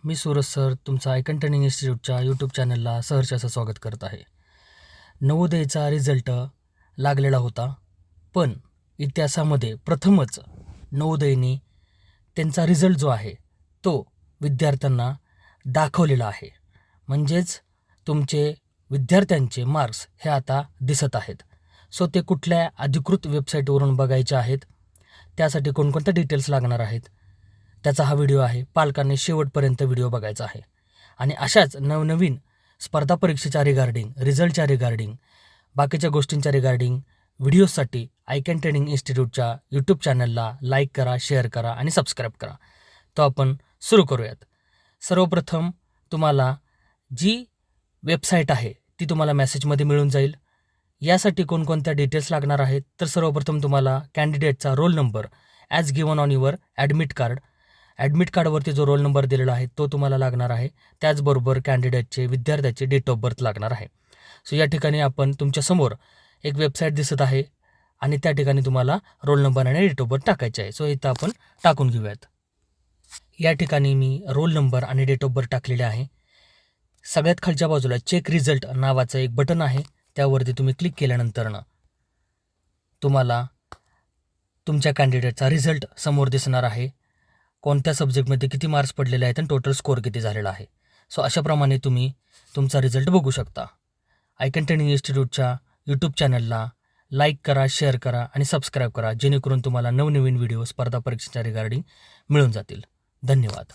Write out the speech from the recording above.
मी Suraj sir तुमचा icon training इन्स्टिट्यूटच्या YouTube चॅनलला सहर्ष असं स्वागत करत आहे. नवोदयचा रिझल्ट लागलेला होता, पण इतिहासामध्ये प्रथमच नवोदयने त्यांचा रिझल्ट जो आहे तो विद्यार्थ्यांना दाखवलेला आहे. म्हणजेच तुमचे विद्यार्थ्यांचे मार्क्स हे आता दिसत आहेत. सो ते कुठल्या अधिकृत वेबसाईटवरून बघायचे आहेत, त्यासाठी कोणकोणत्या डिटेल्स लागणार आहेत त्याचा हा व्हिडिओ आहे. पालकांनी शेवटपर्यंत व्हिडिओ बघायचा आहे. आणि अशाच नवनवीन स्पर्धा परीक्षेच्या रिगार्डिंग, रिझल्टच्या रिगार्डिंग, बाकीच्या गोष्टींच्या रिगार्डिंग व्हिडिओसाठी आयकॉन ट्रेनिंग इन्स्टिट्यूटच्या यूट्यूब चॅनलला लाईक करा, शेअर करा आणि सबस्क्राईब करा. तो आपण सुरू करूयात. सर्वप्रथम तुम्हाला जी वेबसाईट आहे ती तुम्हाला मेसेजमध्ये मिळून जाईल. यासाठी कोणकोणत्या डिटेल्स लागणार आहेत तर सर्वप्रथम तुम्हाला कॅन्डिडेटचा roll number as given on your admit कार्डवरती जो रोल नंबर दिलेला आहे तो तुम्हाला लागणार आहे. त्याचबरोबर कॅन्डिडेटचे, विद्यार्थ्याचे डेट ऑफ बर्थ लागणार आहे. सो या ठिकाणी आपण तुमच्यासमोर एक वेबसाईट दिसत आहे आणि त्या ठिकाणी तुम्हाला रोल नंबर आणि डेट ऑफ बर्थ टाकायचे आहे. सो इथं आपण टाकून घेऊयात. या ठिकाणी मी रोल नंबर आणि डेट ऑफ बर्थ टाकलेले आहे. सगळ्यात खालच्या बाजूला चेक रिझल्ट नावाचं एक बटन आहे. त्यावरती तुम्ही क्लिक केल्यानंतर तुम्हाला तुमच्या कॅन्डिडेटचा रिझल्ट समोर दिसणार आहे. कोणत्या सब्जेक्टमध्ये किती मार्क्स पडलेले आहेत आणि टोटल स्कोअर किती झालेला आहे. सो अशाप्रमाणे तुम्ही तुमचा रिझल्ट बघू शकता. आयकॉन ट्रेनिंग इन्स्टिट्यूटच्या यूट्यूब चॅनलला लाईक करा, शेअर करा आणि सबस्क्राईब करा, जेणेकरून तुम्हाला नवनवीन व्हिडिओ स्पर्धा परीक्षेच्या रिगार्डिंग मिळून जातील. धन्यवाद.